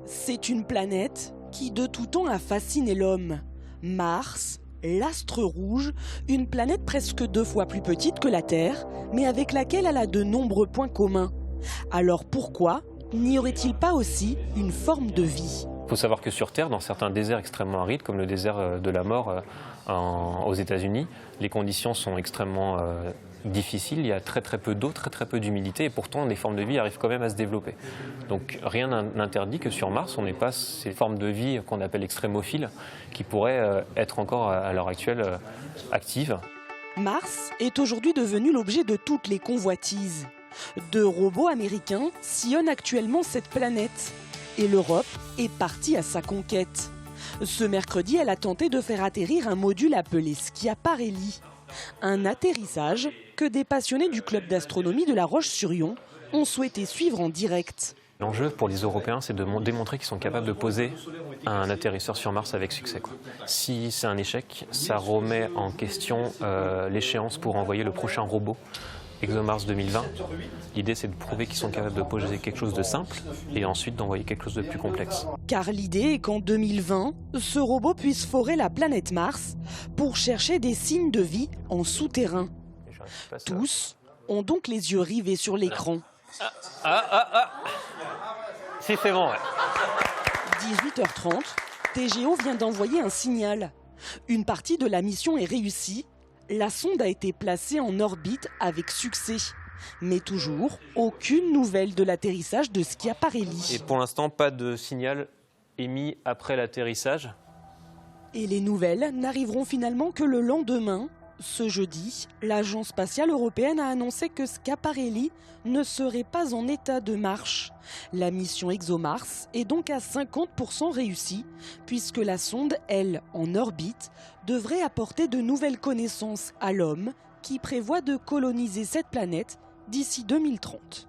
C'est une planète qui de tout temps a fasciné l'homme. Mars, l'astre rouge, une planète presque 2 fois plus petite que la Terre, mais avec laquelle elle a de nombreux points communs. Alors pourquoi n'y aurait-il pas aussi une forme de vie ? Il faut savoir que sur Terre, dans certains déserts extrêmement arides, comme le désert de la mort aux États-Unis, les conditions sont extrêmement difficiles. Il y a très peu d'eau, très peu d'humidité, et pourtant les formes de vie arrivent quand même à se développer. Donc rien n'interdit que sur Mars, on n'ait pas ces formes de vie qu'on appelle extrémophiles, qui pourraient être encore à l'heure actuelle actives. Mars est aujourd'hui devenu l'objet de toutes les convoitises. 2 robots américains sillonnent actuellement cette planète. Et l'Europe est partie à sa conquête. Ce mercredi, elle a tenté de faire atterrir un module appelé Schiaparelli. Un atterrissage que des passionnés du club d'astronomie de La Roche-sur-Yon ont souhaité suivre en direct. L'enjeu pour les Européens, c'est de démontrer qu'ils sont capables de poser un atterrisseur sur Mars avec succès. Si c'est un échec, ça remet en question l'échéance pour envoyer le prochain robot, ExoMars 2020. L'idée, c'est de prouver qu'ils sont capables de poser quelque chose de simple et ensuite d'envoyer quelque chose de plus complexe. Car l'idée est qu'en 2020, ce robot puisse forer la planète Mars pour chercher des signes de vie en souterrain. Tous ont donc les yeux rivés sur l'écran. Si, c'est bon, ouais. 18h30, TGO vient d'envoyer un signal. Une partie de la mission est réussie. La sonde a été placée en orbite avec succès. Mais toujours, aucune nouvelle de l'atterrissage de Schiaparelli. Et pour l'instant, pas de signal émis après l'atterrissage. Et les nouvelles n'arriveront finalement que le lendemain. Ce jeudi, l'Agence spatiale européenne a annoncé que Schiaparelli ne serait pas en état de marche. La mission ExoMars est donc à 50% réussie, puisque la sonde, elle, en orbite, devrait apporter de nouvelles connaissances à l'homme qui prévoit de coloniser cette planète d'ici 2030.